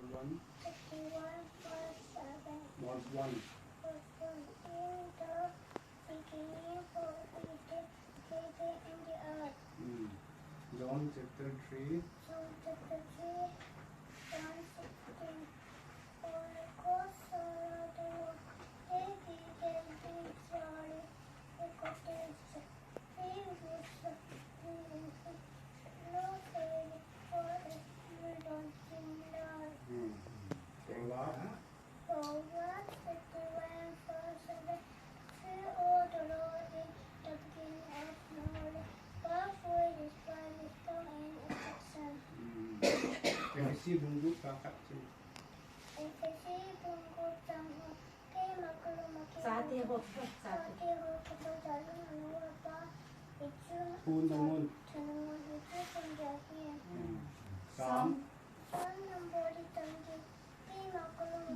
one was one. John chapter 3. Efesi bungkus kakak sih. Sati hot sati. Pun namun. Sam.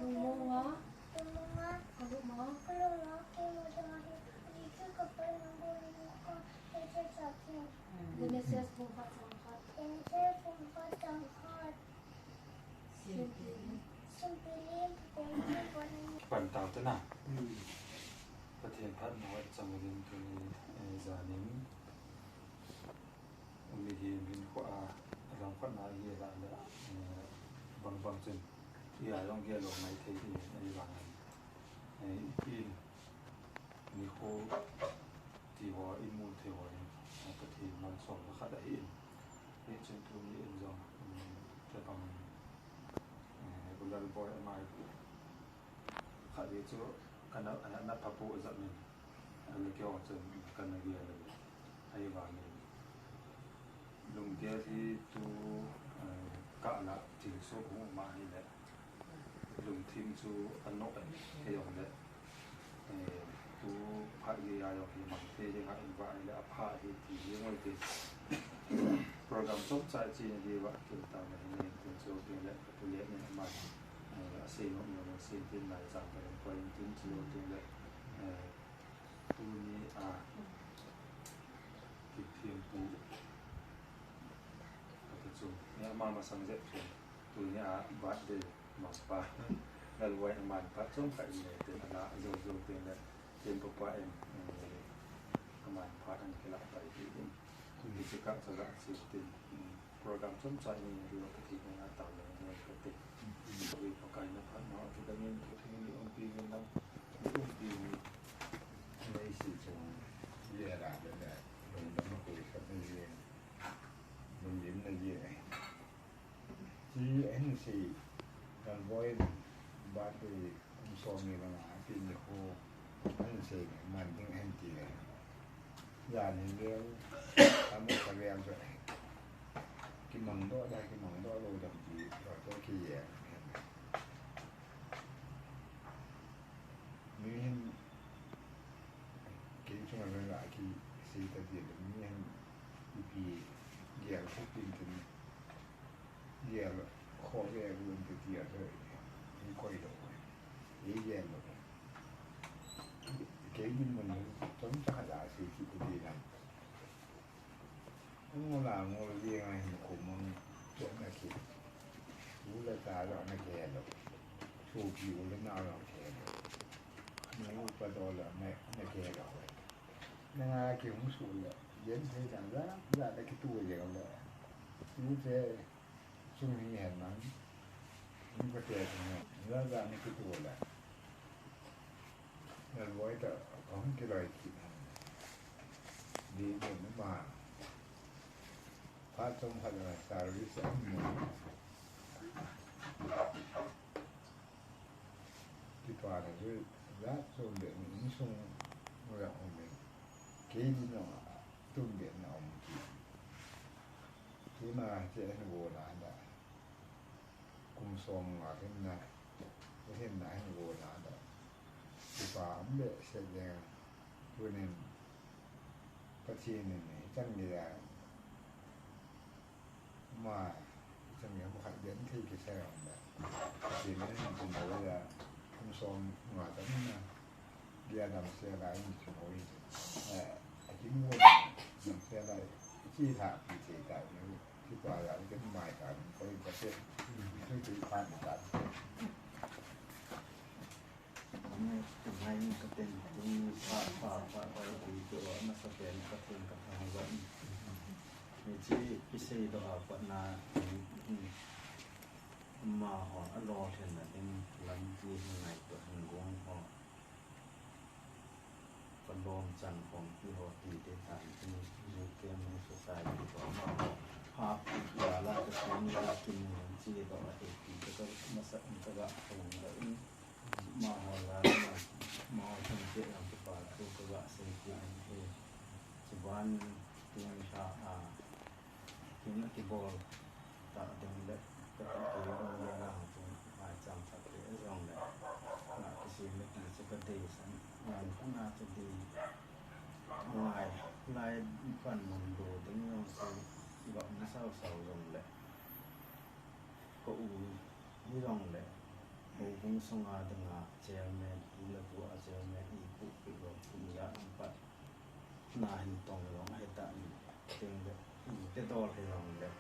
Bunga. Genesis ปั่นตาวตะนะประเทศพัดน้อยจังหวัดตุนีจานิมมีเห็นเป็นขวาลำพัดนาเยละและบางจนที่อาต้องเกี่ยวลงในเทพีในบางในอินมีโคที่ว่าอิมูเทวอยประเทศมันส่งก็ขัดอินเป็นจนตัวนี้เองจงจะต้องบุญบอยมาขัดเยอะกันนับพับปูจับมันอะไรเกี่ยวกับจนกันในเรื่องอะไรไอ้บางนี้ลุงเดียที่ตัวกะละจิงโซ่หัวมานี่แหละลุงทีมจูอันนกเที่ยวเลยตัวพระยายอกมันเที่ยวงานบ้านเลยพระที่ที่ยังไม่ติดโปรแกรมจบใจจีนดีว่าตัวตามนี้ตัวโซ่เที่ยวเลยตัวเลี้ยงเนี่ยมันเสียงของเราเสียงที่ไหนจากไปไปถึงโซ่เที่ยวเลยตัวนี้ติดเทียมปูเนี่ยมาสังเกตตัวนี้บาดเดมาสปาแล้วไว้มันพัดช่วงไก่เนี่ยเป็นอะไรโยเป็นอะไรเป็นปปาเองมันพัดอันที่ละไปที่กิจกรรมสระสิทธิ์โปรแกรมช่วงใจนี่ดูว่าที่ในงานต่างเลยเนี่ยก็ติดวิธีการนับพัดเนาะที่จะมีที่มีองค์ปีนี้นะองค์ปีนี้ในสิ่งที่เยอะระดับเลยลงมาคุยกับนักเรียนลงยิ้มนักเรียนGNC กันไว้บาดไปคุ้มซ้อมในบางอาทิตย์โคอันเสกมันถึงเห็นจีเลยอย่างนี้เรื่องทำให้กระเรียนจะกินมังโดได้กินมังโดโลดำจีก็ต้องขี้แย่นี่เห็นกินช่วงเวลาที่สีตะเกียบนี่เห็นปีแย่พวกกินถึงแย่ข้อแย่รวมตะเกียบเลยมีค่อยดอกแย่หมดเกี่ยกินมันจนจะขยายสีที่ดีนะงูหลางงูเลี้ยงอะไรขมมันเจ้าหน้าที่รู้เลยตาเราไม่แก่หรอกชูผิวแล้วหน้าเราแก่งูปลาโดนแล้วไม่แก่หรอกนางอาเกี่ยวกับสูงเลยเย็นใช่จังละละแต่กี่ตัวเดียวเลยรู้เจ้ช่วงนี้เห็นมั้งมันก็เจ็บเนี่ยแล้วละนี่กี่ตัวเลยแล้วไว้แต่ของกี่ร้อยกินดีเหมือนมาพระสมภารอะไรสารวิสัยที่ตัวนั้นคือละส่วนเดียวนี้ส่งเรื่องของมันเกี่ยดินเอาตุ้มเดียวเอาที่มาเจ้าหนูโบราณได้กุมทรงมาขึ้นนะประเทศไหนหนูโบราณได้ที่ป่าไม่ได้เสด็จตัวนึงประเทศนึงจังมีอะไรมาจังมีผู้ขัดเย็นที่กิจการแบบที่นั่นเป็นตัวละกุมทรงมาตั้งนะเดียดำเสียไรมีสมอยที่ม้วนดำเสียไรที่ถาปีเสียใจที่ป่าเราเป็นหมายการคนประเทศ ไม่ถึงผ่านกัน ไงก็เป็นที่ฝ่าไปตีตัวนักแสดงก็ถึงกับทางวันมีที่พิเศษตัวปนามาหอรอเท่านั้นเองลังที่ไงตัวหงวงหอปันรวมจันของที่หอตีได้ทานที่มีเกมในสุสานที่ต่อมาภาพยาละจะเป็นยากินเหมือนที่ต่อเอกที่ก็มาสั่งก็ตรงแล้วมาหอละมาทำเกี่ยวกับปาตุกะเสกยันเฮจีวันเตียงชากินกิบอลตาเดินเล็กก็ต้องเกี่ยวกับเรื่องของมาจำสักเรื่องรองเลยหลักสิ่งที่จะกระดีสันงานข้างหน้าจะดีลายกันมันดูถึงเรื่องสิ่งแบบนี้เศร้าลงเลยก็นี่รองเลยโอ้คงส่งอาดังอาเจ้าแม่ดูแลบัวเจ้าแม่อีกุปิโลกุยาอันปัดนาหินตองลงให้ตาอีเต็งเลยเตดอลให้ลงเลย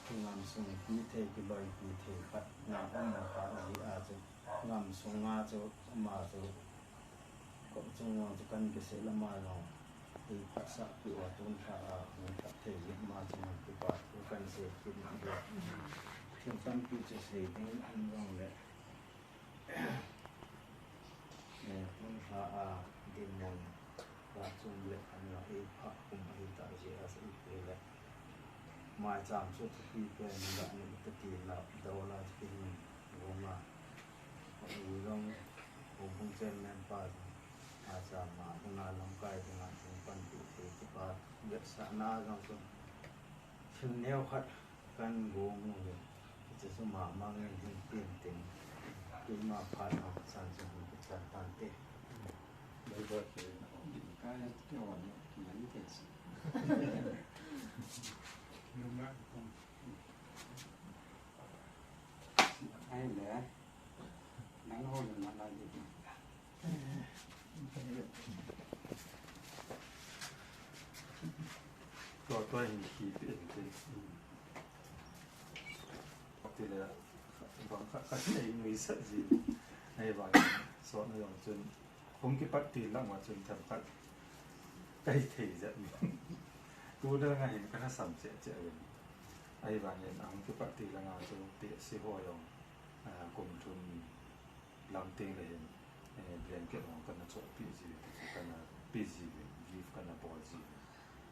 คืองามส่งปีเทกิลอยปีเทปัดงามอันมาปาอีอาจจะงามส่งอาจะมาจะก็จะงามจะกันเกษตรละมาลงอีปัสสะปิวตุนทาอาหุนตะเทยิมาจะมันปิปัดกันเสกินเดียวถึงตั้งปีจะเสกนี้อันรองเลยมันหาดินยังราชงเล็กอันละเอพะคุมหิตาเจอาสิเปเลมาจามสุดที่เป็นแบบนี้ตะกี้เราดาวลาที่เป็นโรมาอุลงผมคงเจนแมนปาอาจารย์มาทำงานลำกายทำงานถึงปันติเทติปาเยอะสนาจังสุดถึงแนวขัดกันโกงเลยจะสมามังเงินเปลี่ยนเต็มกินมาผ่านมาสารสมุนไพรต่างๆเต้ไม่เบิดเลย ก็ที่อ่อนเนี่ยเหมือนเด็ก นุ่มมากผม ให้เหลือนั่งโหดมาได้ดี ตัวหินขีดเองเป็นทีละบางครั้งในมือสักทีในบางสอนในอย่างจนผมคิดปัดตีล่างว่าจนทำปัดใกล้ถี่จะดูเรื่องเห็นก็ถ้าสัมเสียเจอไอ้บางอย่างผมคิดปัดตีล่างจนเตะซีโฮยองกลุ่มทุนลำเตียงเลยเห็นเรียนเกี่ยวกับการจบปีจีการปีจีวีฟการบอลจี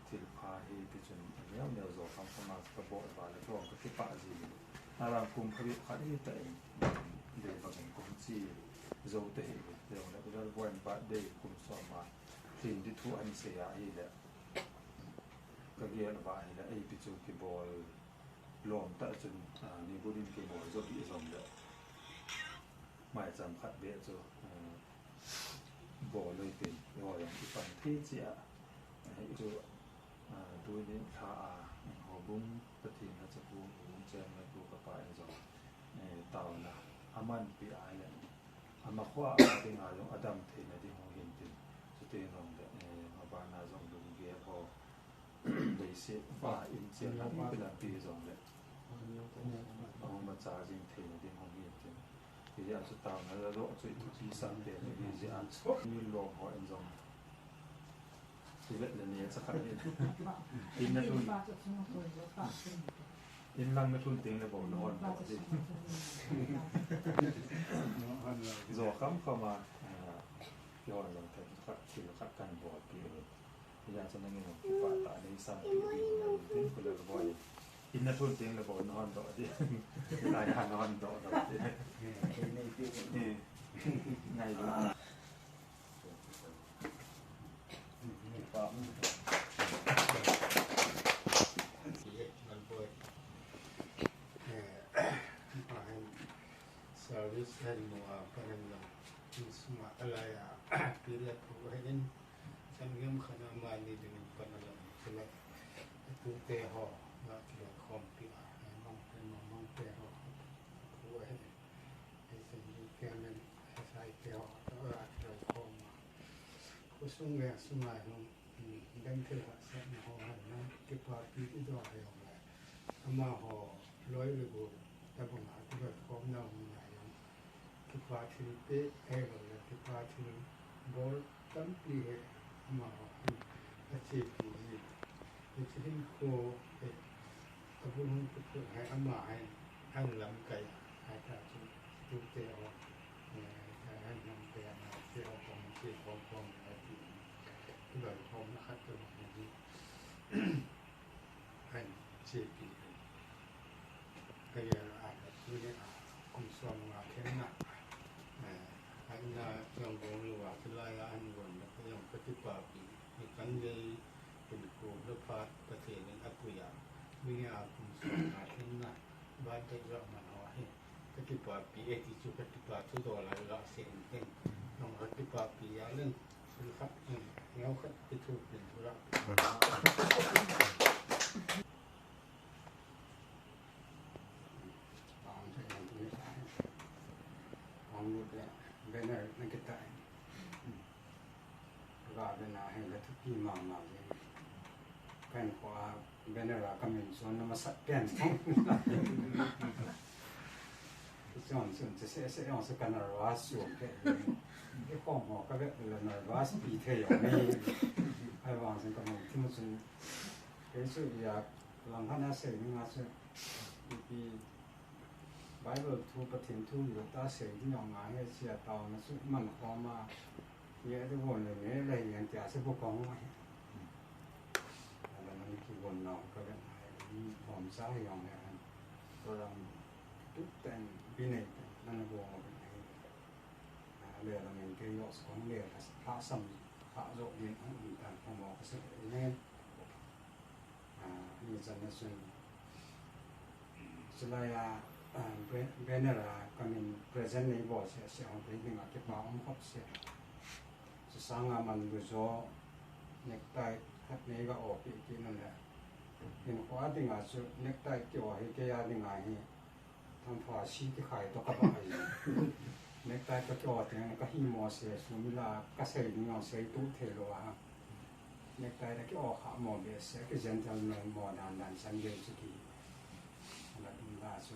ที่พาให้ไปจนเนี้ยเดี๋ยวจะทำสมาสกับบอกว่าแล้วก็ก็ที่ป่าจีอารามคุมพริพัฒน์ที่แต่เดี๋ยวบางกลุ่มจีโจเตะเดี๋ยวแล้วก็จะวันป่าเดี๋ยวกลุ่มสอบมาทีมที่ทุกอันเสียให้แล้วก็เกี่ยวกับว่าไอ้ไปจนกีบอลลงแต่จนนี่บุรินกีบอลจะดีสมเลยหมายจำขัดเบี้ยจะบอลเลยเป็นบอลอย่างที่ฟังที่เสียให้จะดูนี่ท่าหัวบุ้งปฏิณาจะบุ้งเจมและบุกไปจะเต่านะอามันปีไอเลยอามาขว้าเป็นอาลงอดัมเทนที่หัวหินติสุดที่น้องเด็กมาบ้านนาจงดุงเกียร์พอได้เสียบ้าอินเสียแล้วเป็นปีจงเลยเอามาจ่าจริงเทนที่หัวหินติที่จะสุดเต่านะแล้วก็สุดที่สันเดียร์ที่จะมีลมหัวอินจงที่เวทเนี่ยสักครั้งนี้อินนัทุนอินลังนัทุนเต็งเลยบอกนอนบอกสิโจคำเข้ามาย้อนลงถึงขัดขิวขัดกันบอดปีเลยพยายามจะนั่งอยู่ที่ป่าตาในซ้ำปีถึงคนเลยบ่อยอินนัทุนเต็งเลยบอกนอนต่อที่นายนอนต่อที่นี่ไงดูservice and more panel semua alaya pilih providin sambil khana mani dengan panel selek itu teho nak kira kompi memang teho providin itu kianan saya teho atau kira koma kusung ya semua dan kira saya ho na kepa pi itu ayam lah ama ho loi le bo แต่ผมหาที่แบบพร้อมนำไหนที่ฟ้าชื่อเป๊ะเออเลยที่ฟ้าชื่อบอลตั้งปีมาอาชีพนี้ที่ที่โคเออตะบุญตุกให้อามาให้ลำไก่ให้ตาจุดเตะให้ลำไก่มาเที่ยวของเที่ยวของอะไรที่แบบพร้อมนะครับตัวนี้ให้เชียร์ปีก็ยังอาจจะช่วยได้คุณสอนมาแค่หนักอันนั้นยังคงรู้ว่าคือลายอันวันแล้วก็ยังปฏิบัติในการเรียนเป็นครูและพาประเทศในอัตยาวิญญาณคุณสอนมาแค่หนักบ้านเด็กเรามันเอาให้ปฏิบัติปีที่จุปฏิบัติทุกตัวเราเสียงเต็มน้องปฏิบัติปีอย่างนึงสุขภาพเงาขัดไปถูกเป็นธุระÔng luôn đấy, bên này nó cái tại và bên này hay là thức gì mà vậy cái qua bên này là cái mình xuống nó mà sạch đèn không chọn sẽ ông sẽ cần là hóa xuống cái khoang họ cái việc là hóa bị thay ở đây hay vào sẽ cần một thêm một số cái sự việc làm hắn đã xảy ra sự vì Bible ทูปฏิทินทูอยู่ตาเสียงที่ยองงานให้เสียตานะสุมันพอมาเยอะทุกคนเลยเนี่ยอะไรอย่างเงี้ยจะบุกของไว้แล้วมันกี่คนน้องก็เป็นหอมสายยองเนี่ยก็ลองตุ๊กแต่งปีนี้นั่นก็วงเป็นไงเรื่องเราเป็นเกี่ยวกับของเรื่องพระสัมพระโลกนี้ต่างของบอกก็สิ่งนี้มีจันทร์ส่วนสลายVenera kami present ni bos ya orang penting aktif mahu hot sih. Sesanga manusia nektai hat ni ga opi kini lah. Ini kau ada ngasu nektai kau heke ada ngai tanpa si dikai tu kapa aja. Nektai kau ada nga kahimo sih semula kasih ni orang sih tu thelo ah. Nektai dah kau hak mau biasa ke gentleman mau dan sanjay segi. Anak muda so.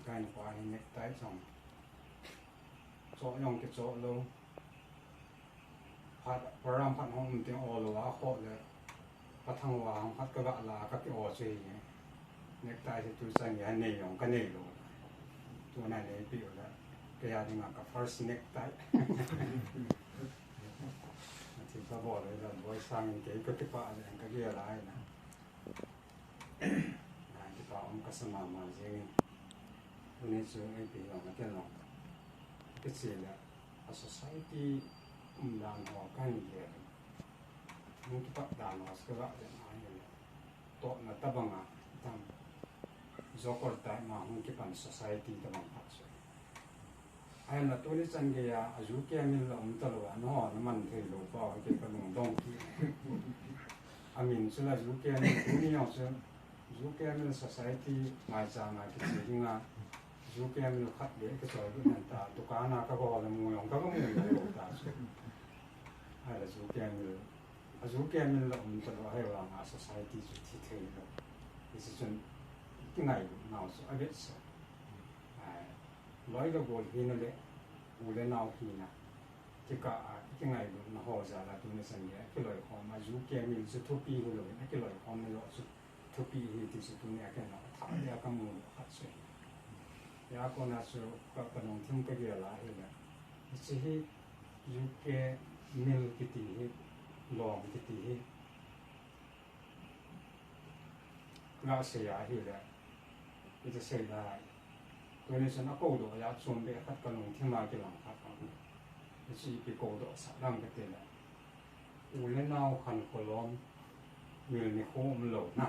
Cái qua hình nhật tái xong chỗ nhong cái chỗ lâu phát program phát hông tiếng ồ lúa khó là phát thăng hoàng phát cái gọi là các cái ồ gì nhé nhật tái thì tôi sang cái này dùng cái này luôn chỗ này này biểu là cái gia đình là cái first neck tái thì có bỏ đấy là với sang cái bạ này cái kia lại nè cái bạ ông cái sân mà gìวันนี้ช่วยปีเราแค่ลองก็เสียแล้ว society ด่านหัวกันเยอะมุกปักด่านหัวสกัดจะหายเลยโต๊ะนัตบังอ่ะทำ zokor ได้มามุกปัน society ตบังพัดสวยไอ้นัตตัวนี้จังเกียอายุแก่มีหลงตลอดน้อน้ำมันเทลูกเอาเกี่ยวกับหลงดงกี้อามินสุดละอายุแก่นี่ตัวนี้อย่างเช่นอายุแก่มี society มาจากไหนที่จริงอ่ะยูเคมีขัดเด็กก็สอยด้วยนั่นตาตุกานาก็บอกเลยมวยองก็มวยเลยตาสุดอะไรยูเคมีเราอุตส่าห์ให้เรามา society สุดที่เท่เลยนี่สิจนที่ไหนน่าสุดอเวสร้อยละโกลหินเลยอุเลน่าหินะที่ก็ที่ไหนน่าหัวใจละตัวนี้สัญญาที่ลอยคอมายูเคมีสุดทุกปีเลยนะที่ลอยคอมาอยู่สุดทุกปีที่สุดตัวนี้แค่นั้นทำได้ก็มวยขัดสวยยาคนนั้นสุก็เป็นองค์ที่มันก็เยอะหลายเลยสิ่งที่ยูเคมิลกิติฮิลองกิติฮิน่าเสียหายเลยก็จะเสียได้ตัวนี้ฉันเอาโกดอยากชวนไปขัดกันองค์ที่มาเกี่ยวกับขัดกันสิ่งที่โกดสักดังก็เต็มเลยอูเล่นเอาขันขลุ่มมิลนิโคมโหลดนะ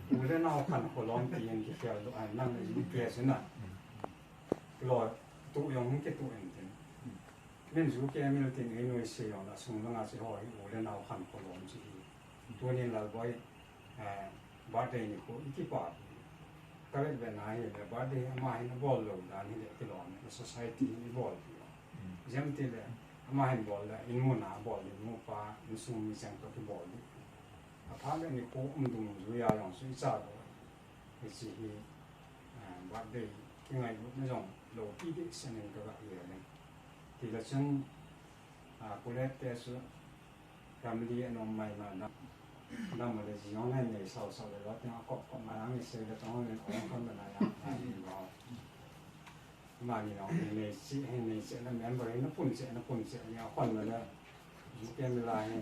อูเล่นเอาขันขลุ่มที่ยังเกี่ยวกับอันนั้นยูเคสินะรอตัวยังไม่เก็บตัวเองถึงเรื่องยูเคมีเราถึงเองไม่เสียแล้วสมมติว่าจะหอยโอ้เรื่องเอาขันขลุ่มสิตัวนี้เราไว้บาดเจ็บนี่เขาอีกที่ปอดก็เป็นแบบนั้นเลยบาดเจ็บมาให้บอลลงด้านนี้เลยที่หลอนใน society นี่บอลที่ยังที่เลยมาให้บอลเลยอินมูน่าบอลอินมูฟ้าอินซูมิเซนก็ที่บอลนี่ถ้าเรื่องนี้เขาดูอยู่อย่างสุดยอดเลยสิ่งที่ วัดได้ยังไงไม่ต้องโลกีดิเสนก็แบบอย่างนี้ที่ละฉันกูเล่นแต่สุดทำดีนมใหม่มานั่งมาเลยย้อนให้ในสาวๆเลยว่าเนี่ยก็มานั่งในเซลล์ต้องเรียนของคนแบบไหนอ่ะมานี่เนาะในสิให้ในเซลล์นั้นแม่บริณปุ่นเซลล์เนี่ยคนมาเลยเปลี่ยนเวลาให้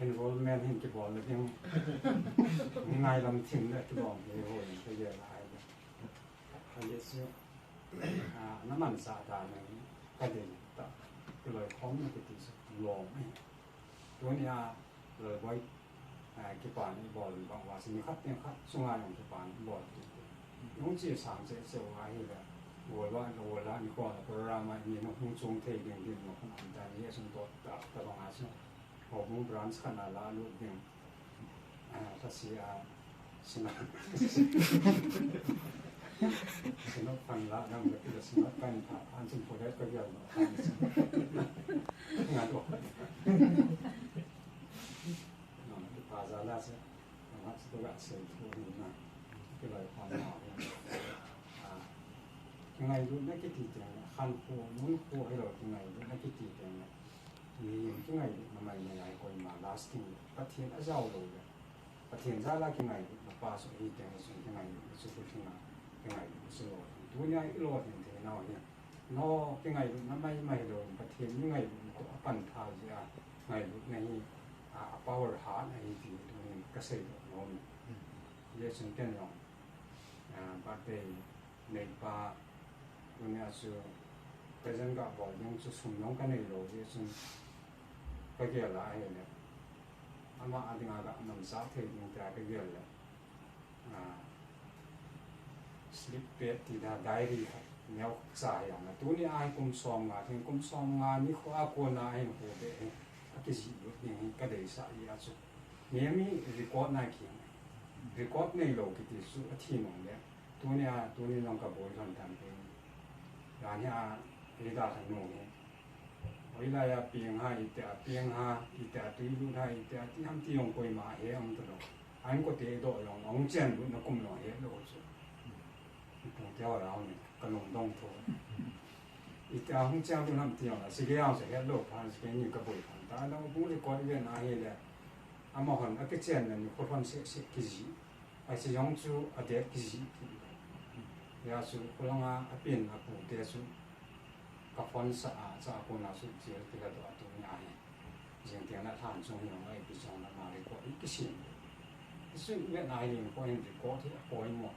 enrollment เห็นกี่บอลเลยยังง่ายลำถึงเลยกี่บอลเลยโหยก็เยอะหลายเลยเขาเยอะเสียน้ำมันสาดาเนี่ยก็เด่นต่อก็เลยคล้องมันก็ติดลงไม่ตัวนี้เลยไว้กี่ปานนี่บอลบางว่าสิ่งคัดเนี่ยคัดส่งงานของกี่ปานบอลน้องจีสามเจ็ดเซลล์ไว้เลยวัวละนี่ก่อนโปรแกรมมันมีน้องชงเทเด่นๆน้องคนอันใดเนี่ยส่งตัวตะบางอาชีพพอมูบรันส์ขนาดละลูกเดียวถ้าเสียสนับฟังละนั่งแบบจะสนับกันผ่านสิ่งพวกนี้ก็เยอะงานออกน้องที่พาซาลาเสียนะครับตัวแบบเสียทุกข์นะก็เลยความหนาวยังไงรู้นักกิจจริงขันโคมุนโคให้เรายังไงรู้นักกิจจริงมียังไงมันไม่ได้คนมา lasting ประเทศอาเจ้าเลยประเทศจ้าละยังไงมาป้าสุดที่ยังสุดยังไงสุดที่ยังไงสุดตัวนี้อีโลดเห็นเท่าน้อยเนี่ยน้อยังไงมันไม่โดนประเทศยังไงก็ปั่นทางจะไงในpower hard ในที่ตรงนี้เกษตรโน้มเยอะสุดแค่น้องประเทศในป่าตรงนี้สุดแต่ฉันก็บอกยังสุดสุ่มน้องกันในโลกเยอะสุดก็เกี่ยวอะไรเนี่ยอามาอันนี้ก็มันสาธิตมันจะก็เกี่ยวเลยสลิปเปดที่ได้ไดรี่ครับแนวสายอย่างนั้นตัวนี้ไอ้กุมซองงานที่กุมซองงานนี่เขาอากูน่าไอ้หัวเด็กก็สิบอย่างนี้ก็ได้สายอาสุเนี่ยมีรีคอร์ดน่าเขียนรีคอร์ดในโลกที่สุดที่มองเนี่ยตัวนี้น้องกับโบยทำเป็นอย่างนี้เรื่องการทำโน้ตวิลายาเปียงหาอิตาเปียงหาอิตาตุยลุไทยอิตาที่ทำที่ลงไปมาเหี้ยอันตรายอันก็เตะโดดลงองเจนลุนักกุมลงเหี้ยโดดสุดตรงเจ้าเราเนี่ยก็ลงดงโถอิตาองเจนลุทำที่ลงสิ่งที่เราจะเห็นโลกผ่านสิ่งนี้ก็บ่อยผ่านแต่เราพูดก่อนเรื่องอะไรเนี่ยอามาหันอักเจนเนี่ยคนฟังเสียกิจไอ้สิ่งyangจูอเดียกิจยาสุคนละเปลี่ยนอากูเตสุกับฟอนสะอาดจากคนละสุดเจียที่เราตัวตัวนี้อย่างที่เราทานช่วงนี้เราไปช่วงนั้นมาเลยก็อีกสิ่งซึ่งเรื่องอะไรเนี่ยก็เห็นก็ที่ปล่อยหมด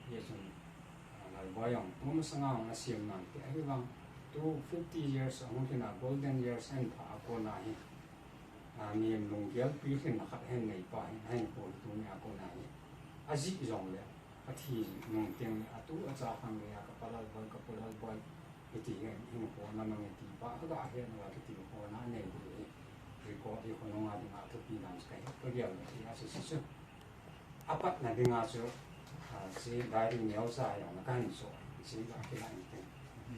เยอะสุดเราบอกอย่างตัวมันสง่างเสียงนั่นที่ไอ้บางตัว50 years ของที่น่ะ golden years เห็นผ่าคนไหนมีลงเกี่ยวปีขึ้นนะครับเห็นในป่าเห็นคนตัวนี้คนไหนอาชีพจงเลยอาทิตย์น้องเตียงตัวอาจารย์ฟังเลยกับปลาบอยที่เห็นหัวนั่นมันที่ป่าก็ได้เห็นว่าที่หัวนั่นเนี่ยรีคอร์ดที่คนงานที่มาทุกปีนั่นสกัดก็เกี่ยวกับที่อาชีพสุดอาปัตนั่นเป็นอาชีพสิ่งได้ที่เหนียวสายอย่างนั้นก็เห็นส่วนสิ่งที่อะไรนี่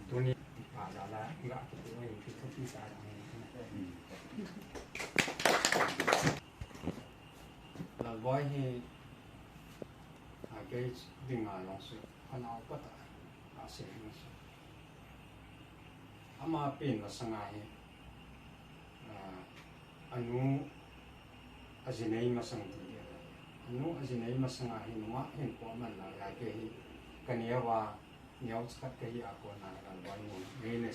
ตัวนี้ป่าดาราอีกอ่ะที่ว่าที่ทุกปีสายอย่างนี้เราไว้ให้cái đình ngài lòng sự hắn áo bất tại sẽ như thế ama pin là sang ngày anu azinei mà sang thì anu azinei mà sang ngày nó hiện có mình là cái nia và nhiều các cái gì ako na là vài món cái này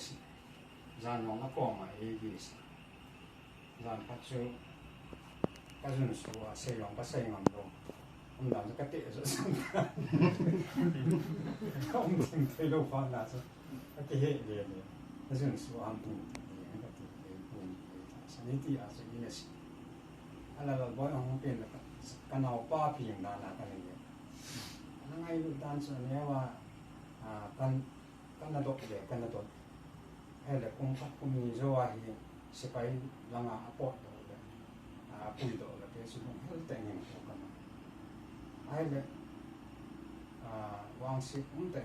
gian nó có mà cái gì gian phát cho cái dân số xây dựng cái xây ngầm rồi ông làm cho cái tệ rồi ông tìm thấy đâu còn là cái hệ liền cái dân số ham tụ cái tệ buồn sản xuất à sản xuất là bởi ông bên là cái nào ba phiền là cái này nó ngay lúc đan số này là cái nào tốt để cái nào tốt hay là công tác công nghiệp rồi thì sẽ phải làm apport rồi bùi rồi là cái số lượng hết tài nguyên của cái hay là vang ship cũng thế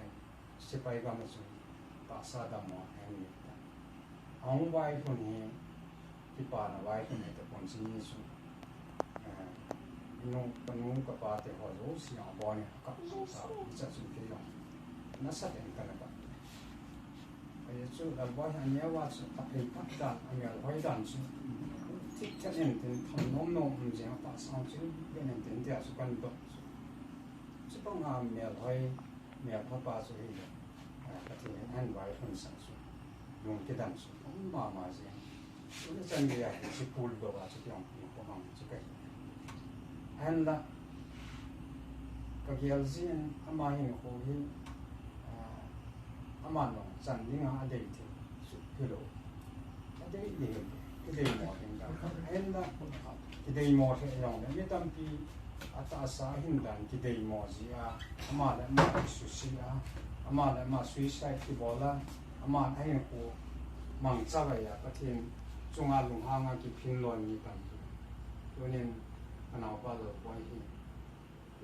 sẽ phải làm một số ta sa đam mỏ hay như thế ông vai phần này thì bà nó vai phần này thì còn xin như số nung panung kapate ho zo siya bone ka sa isa su ke yo nasa den kana ba ay chu da ba han ya wa su ta pe pa da ang ya hoi dan su ti cha nen tin thon nom no je pa sa chu ben nen tin dia su kan do su pa nga me hoi me pa pa su hi ka ti an wai hun sa su yung ke dan su ma ma je udah canggih ya si pool doa si tiang pemang juga anda kagial sih amahin kohi amano canggih ada itu kilo ada ini kita mau tinggal anda kita mau yang ini tapi atas ahin dan kita mau sih amala mau susi amala mau suicide di bola amala ahin ko mang cawa ya katin Sungai Lunghang ki Pinlon ni tan tu nen anau pa lo boy hi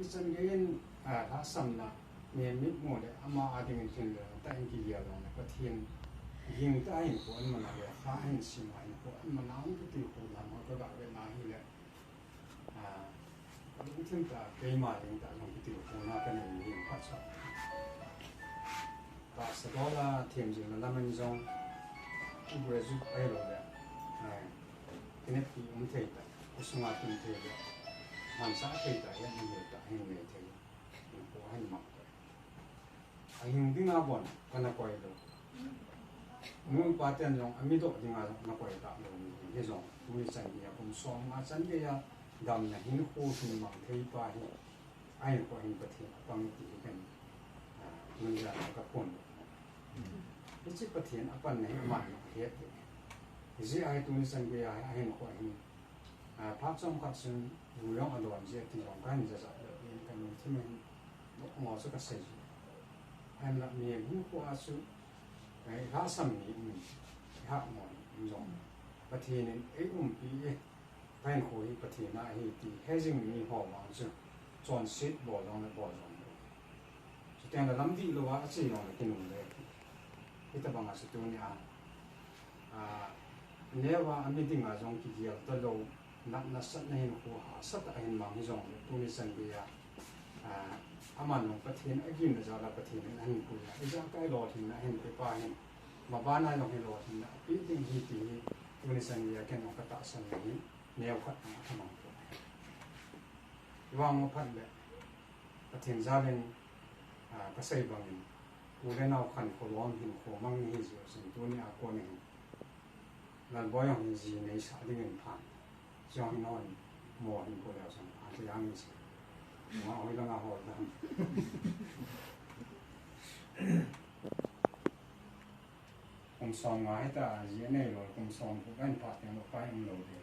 isan gen ha sam na me mit mo le ama ading tin le ta in ki ya lo na pathin yin ta in ko an mana le ha in si mai ko an mana ang ki ko la ma ko ga le na hi le ni tin ta ke ma ling ta long ki ko na ka ne yin pa sa ba sa do la thiem jing la man jong u re zu ai lo le ini film cerita, usungan film cerita, mangsa cerita yang menurut yang cerita, itu hanya makna. Ayam di ngabon, karena kau itu, mungkin perhatian yang amido di ngabon kau itu, ini jong, tulisan dia pun soal macam dia, damnya ini khusus memang cerita ini, ayam kau ini betul, pamit kan, menjadi kapun. Ini betul apa nih mana dia. Jadi ayat tulisan dia ayat kau ini, pasang kasun bulan aduan dia tinggal kan jasa, ini kan mungkin masuk ke sini. Ayat ni ini kau asu, rasam ni, hak mon, jom. Pati ni, pi, ayat kau ini pati na di, hazing ni hal macam, John Seed bolong le bolong. Jadi anda lambi luar asyik orang kinung le, kita bangga setunya. Newa amiding azong kikiyal talo nasat na hin ko sat ahin mang hizong tulisan dia amanong pathin agin na jala pathin an ko ya isa kai lo thin na hin pe pa hin mabana long hin lo thin na piting hiti tulisan dia kenong kata san ni new khat na thamang ko wang phat le pathin jalen kasai bangin ule naw khan ko lom hin ko mang hi jo sin tu ni a ko ni nan boy ang ji nei sa ding en phan jong non mo hin ko la sang a ti ang si ma oi la nga ho dan kum song ma ta ji nei lo kum song ko kan pa ten lo pa im lo de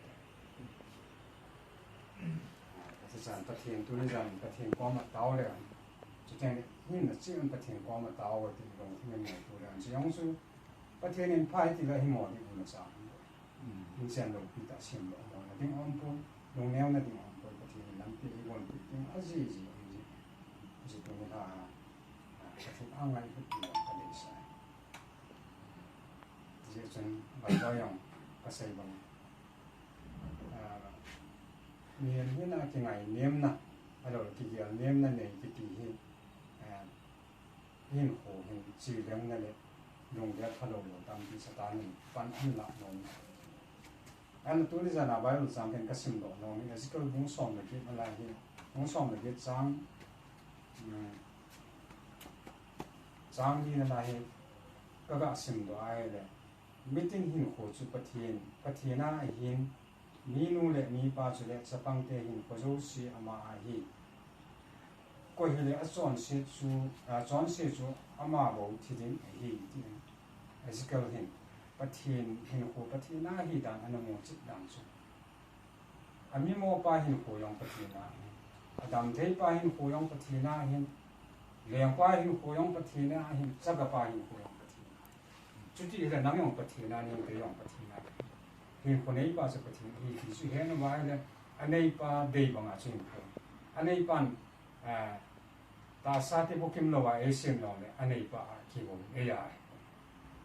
ta san ta thien tu ni jan ta thien ko ma tao le chu ten hin na chi an ta thien ko ma tao ti lo ti men tu le an ji yong su pa thien en pa ti la hi mo ni ma sa in sen lo pi ta sim lo mo na ding on po long neo na ding on po pa thi lam pi won pi ding a ji ji to ni ha ka thi ang ngai pi ka le sa ji chen ba da yang ka sai bang mien ni na ki ngai nem na a lo ki ya nem na nei ki ti hi hin ho hin ji leng na le long ya tha lo lo tam pi sa ta ni pan an la no anh tôi đi ra nào bài luận sang cái sim độ nó mình sẽ có bung sòng được cái mà lại thì bung sòng được cái trang đi là lại các sim độ ai đấy meeting hin khổ chụp phát hiện na hin mi nu lệ mi pa chụp lệ sắp băng tê hin có dấu si ama hi coi hi lệ chọn si chú ama bảo thì đến hi thì sẽ có hin phát hiện hình khổ phát hiện na hi dan anh em chích dan chu anh em mua pa hình khổ yong phát hiện na adam thấy pa hình khổ yong phát hiện na hin liền pa hình khổ yong phát hiện na hin chắc pa hình khổ yong phát hiện na chút đi là nắng yong phát hiện na nên cái yong phát hiện na hình khổ này pa sẽ phát hiện hi thì suy hết nó vai là anh ấy pa đây bằng à chuyện khổ anh ấy pan ta sát thì bốc kim lo vai Asian lo này anh ấy pa khi bông AI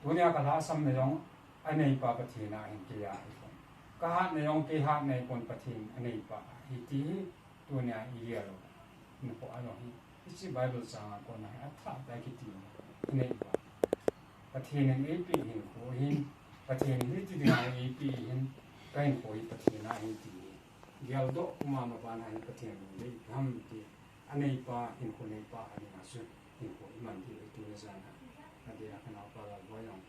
dunia kalau asam neyong anei pa pathina in kia ka hat neyong ke hat nei pon pathin anei pa hiti ตัวเนี่ยอีเดียโลนี่พออะไรที่ที่ไบเบิลสั่งก่อนนะอัตถะได้กี่ทีนี่ว่าประเทศนึงปีเห็นโคหินประเทศนี้ที่ดึงไอ้ปีเห็นก็เห็นโคหินประเทศนั้นเห็นทีเดียวโตมาบ้านให้ประเทศนึงได้ทำทีอันนี้ป้าเห็นคนนี้ป้าอันนี้มาสุดเห็นโคมันที่ตัวนี้สั่งนะอันนี้ขนาดป้าเราไว้ยัง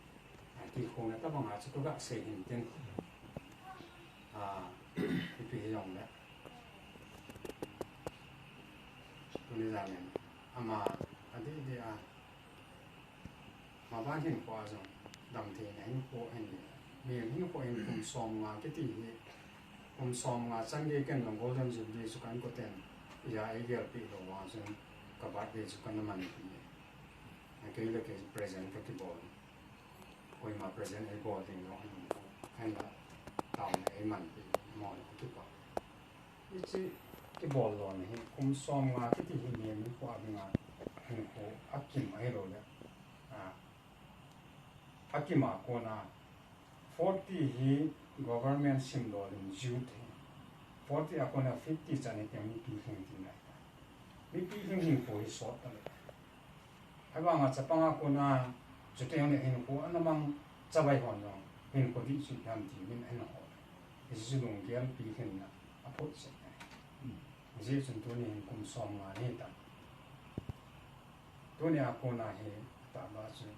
ที่คงนะต้องหาสุดก็เสียเห็นเต็มที่ปียองแล้วตัวนี้สั่งเนี่ยมาอันนี้เดียมาบ้านเห็นกว่าจังดำเทนเห็นโคเห็นมีเห็นโคเห็นผมซ้อมมากี่ทีผมซ้อมมาสังเกตกันหลังโคจรสุดที่สุกันก็เต็มยาไอเดียปีเราว่าจังกับบัดเดียสุกันน้ำมันปีไอ้เกลือเกลือ present กับที่บอลคอยมา present ไอ้บอลถึงเราให้ละตามไอ้มันปีมองที่บอลนี่ที่บอลเราเนี่ยผมซ้อมมากี่ทีเห็นมีกว่าเป็นงานเห็นโคอักขิมไอ้เราเนี่ยAkima kona 40 hi government symbol in Jude 40 akona 50 chane te mi pi hin tin lai mi pi hin ko hi sot ta aba nga chapanga kona jute ne hin ko anamang chawai hon no hin ko di chi tham ti min an ho isi dong gyal pi hin na apot se je chun to ni hin kum som nga ne ta to ne akona he ta ba chu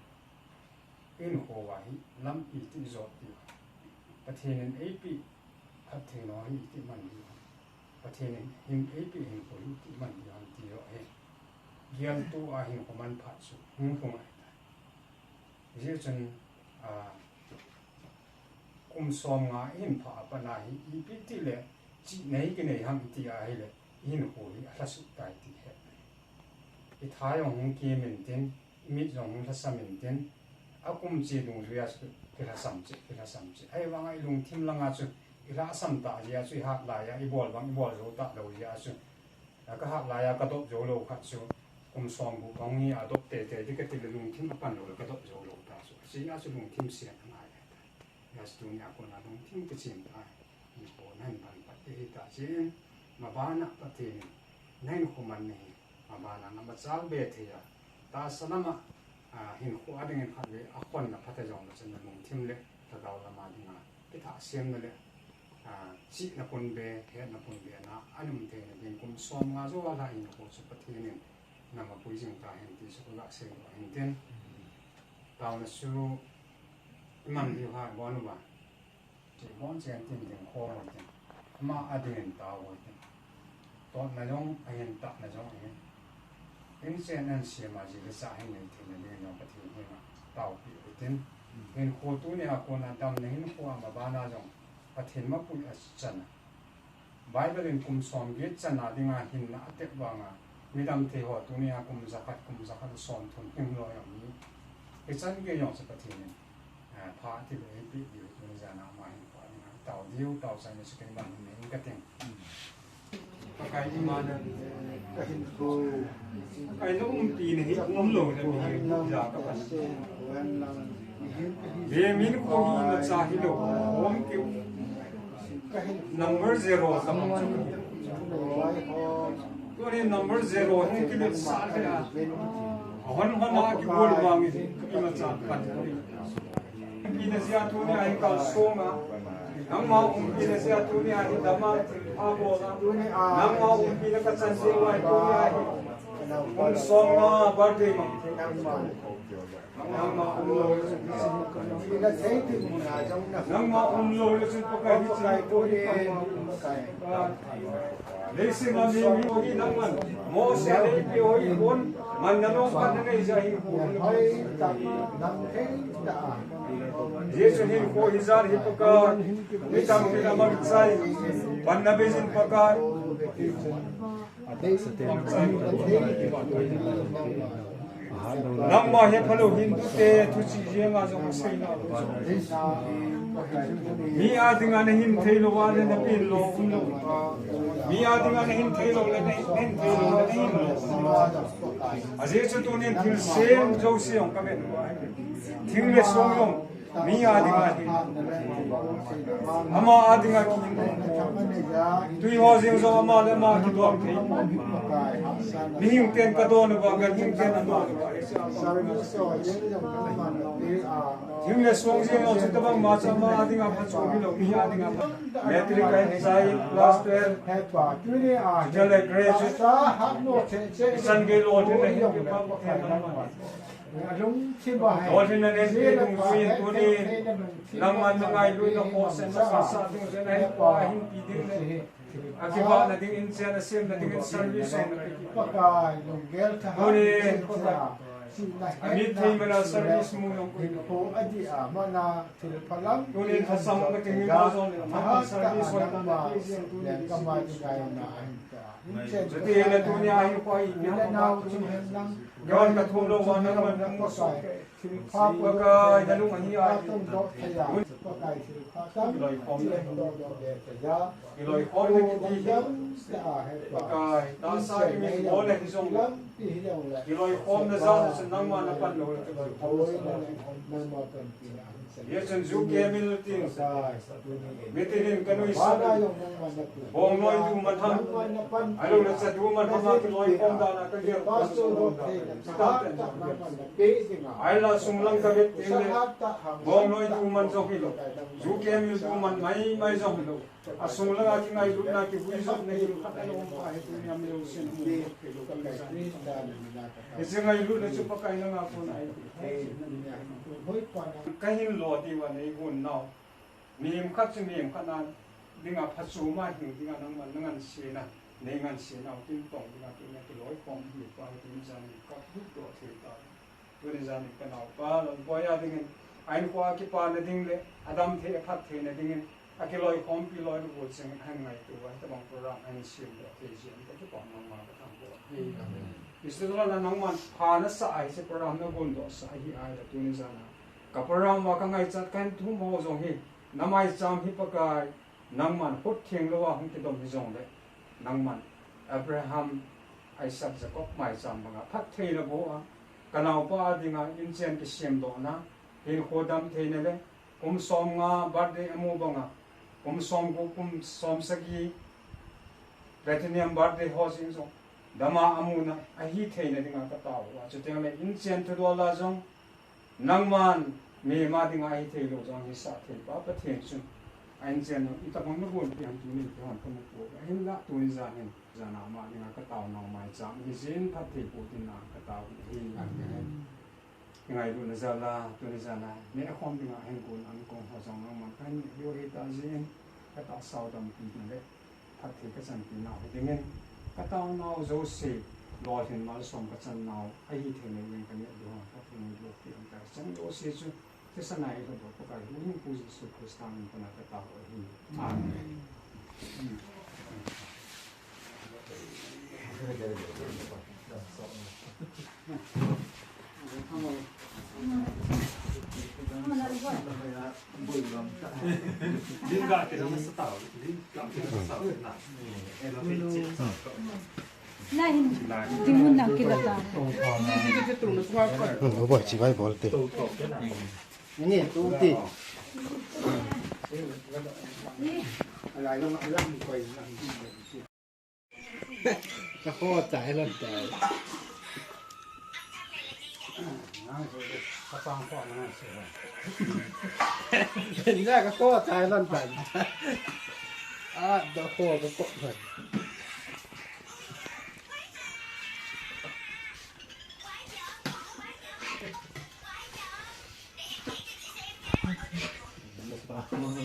in Hawaii lam iti zoti pathenen ap atheno iti mandi pathenen in ap in ko iti mandi an tio he gian tu a hin koman phatsu hin ko mai je chen kum som nga in pha pa na hi ip ti le chi nei ke nei ham ti a hi le in ho hi ala su tai ti he i thayong hung ki men ten mit jong la sa men ten akum chi dung ria su kila samchi ai wang ai lung thim langa chu ila sam ta ya chu hak la ya i bol wang i bol ro ta lo ya chu ka hak la ya ka dop jo lo khat chu kum som bu bang ni adop te ti ka ti lung thim pan lo ka dop jo lo ta chu si ya chu lung thim sia na ya su nya ko na lung thim ke chin ta ni ko nan ban pa te ta chin ma ba na pa te nan ko man ne ma ba na ma chal be the ya ta sanama hin ko ading en khat le akon na phata jong chen na mong thim le ta daw la ma dinga ki tha sem na le chi na pon be he na pon be na anum the na bin kum som nga zo la in ko su pathi ne na ma pui jing ta hen ti su la se lo hen ten taw na su man di ha bon wa ti bon chen tin tin ko mo tin ma ading en ta wo tin to na jong ayen ta na jong ayen in sen an sia ma ji le sa hen ne tin ne no pa thi ne ma taw pi tin hen ko tu ne a ko na dam ne hin ko ma ba na jong pa thin ma pu a chan bible in kum som ge chan na dinga hin na te wa nga mi dam the ho tu ne a kum zakat som thon him lo ya mi e chan ge yong sa pa thi ne pha ti le pi yu tu ne ja na ma hin ko na taw diu taw sa ne se ke ban ne ka ting pakai di mana cái nó pi này hết lồi là mình giờ các bạn về mình có gì nó xa hi lồi hôm kiểu number 0 tầm tôi nên number 0 hôm kiểu nó xa thế à hòn na cái bol vàng cái nó xa cắt cái này giờ tôi này anh cao số mà nang mau umpi na siya tu ni ani damang abo nang mau umpi na katsan siya wa tu ni ani kung song na birthday mo nang mau umlo le sin pa ka hi sai ko ni lesi ma mi hi nang man mo se le pi ho hi bon man na no pa na ngai ja hi ko Yesu hin ko hizar hi pakar ni tam pina magtsai pan na bezin pakar nang ma he phalo hindu te thu chi je ma jong sei na mi a dinga na hin theilo wa na pin lo lo mi a dinga na hin theilo le na hin theilo na hin lo a je chu tu nen thil sem jo se ong ka ben wa thing le song yong mi adinga ama adinga tu yo zing so ama le ma ki do ke mi yung ten ka do no ba ga yung ten na do yung le song zing no chita bang ma cha ma adinga pa chu bi lo mi adinga metric kai sai class 12 jale graduate san ge lo tin le ke pa pa kha na ma Orang yang ni tu mungkin tu ni nama mengai lu nak kosan sasa tu jadi pahin pidin ni. Akibat nanti insan asim nanti service pakai longgel tu ni. Amit ni mana service mu yang ko adi mana tilpalam tu ni khasam ke tinggi bazon ni. Mana service orang tu ni kamai kaya na anta. Jadi ini tu ni ayu pai ni. Jangan kat thum lo wan man mo so pakai jalung ahi ai pakai silpatan loi khom le ya loi khom le ki pakai ta sa mi mo le ki song loi khom na za senang ma na pan lo ye chen zu ke mil tin meterin kanoi sa bong noi tu man tham alo le sa tu man tham ki loi khom da na ka ge ai la sung lang ka bet tin le bong noi tu man zo ki lo zu ke mil tu man mai zo ki lo a sung lang a ki ngai lu na ki bui zo ne ki lu khat lo ma ai tu ni am le sen mu ke lo ka e se ngai lu na chu pa kai na nga ko na ai kahin lo ti wa nei gun nau mim khat chu mim khana dinga phachu ma hin dinga nang man ngan se na nei ngan se na tin tong dinga tin na ki loi khom hi pa tin jan ka bu do the ta tu ni jan ka nau pa lo boya ding ain kwa ki pa na ding le adam the phat the na ding a ki loi khom pi loi bu cheng han ngai tu wa ta bang program an sim do the jan ka ki pa ma ma ka tham bo istilah na nang man pha na sa ai se program na gun do sa hi ai da tu ni jan kaparam wa ka ngai chat kan thu mo zong hi namai cham hi pakai nangman hut thing lo wa hung ti dom hi zong le nangman Abraham Isaac Jacob mai cham banga phat thei la bo a kanau pa dinga in chen ki sem do na hin khodam thei ne le kum som nga birthday amu banga kum som ko kum som sagi platinum birthday ho sing zong dama amu na a hi thei ne dinga ka taw wa chu teng le in chen thu do la zong nangman me ma dinga ai thei lo jang hi sa thei pa pa thei chun ain chen no ita bang na gon pian tu ni pian ko ko hin la tu ni za hin za na ma dinga ka taw na mai cham hi zin pha thei pu tin na ka taw hi ngai lu na za la tu ni za na me a khom dinga hin gon an ko ho jang na ma kan yo ri ta zin ka ta sau dam pi na le pha thei ka chan pi na hi ding ka taw na zo se lo hin mal som ka chan na ai hi thei ne wen ka ne do ha ka ni lo pi an ka chan yo se chu te sana ai do ko ka ni pu ji su kristan ko na ka ta ho hi amen timun na kilata Boy, si vai volte. Ini tu ti. Alai lo lam koi lam. Ka ho tai lan tai. ka tang ko na se Ni na ka ho tai lan tai. Da ho ka ko tai. Mga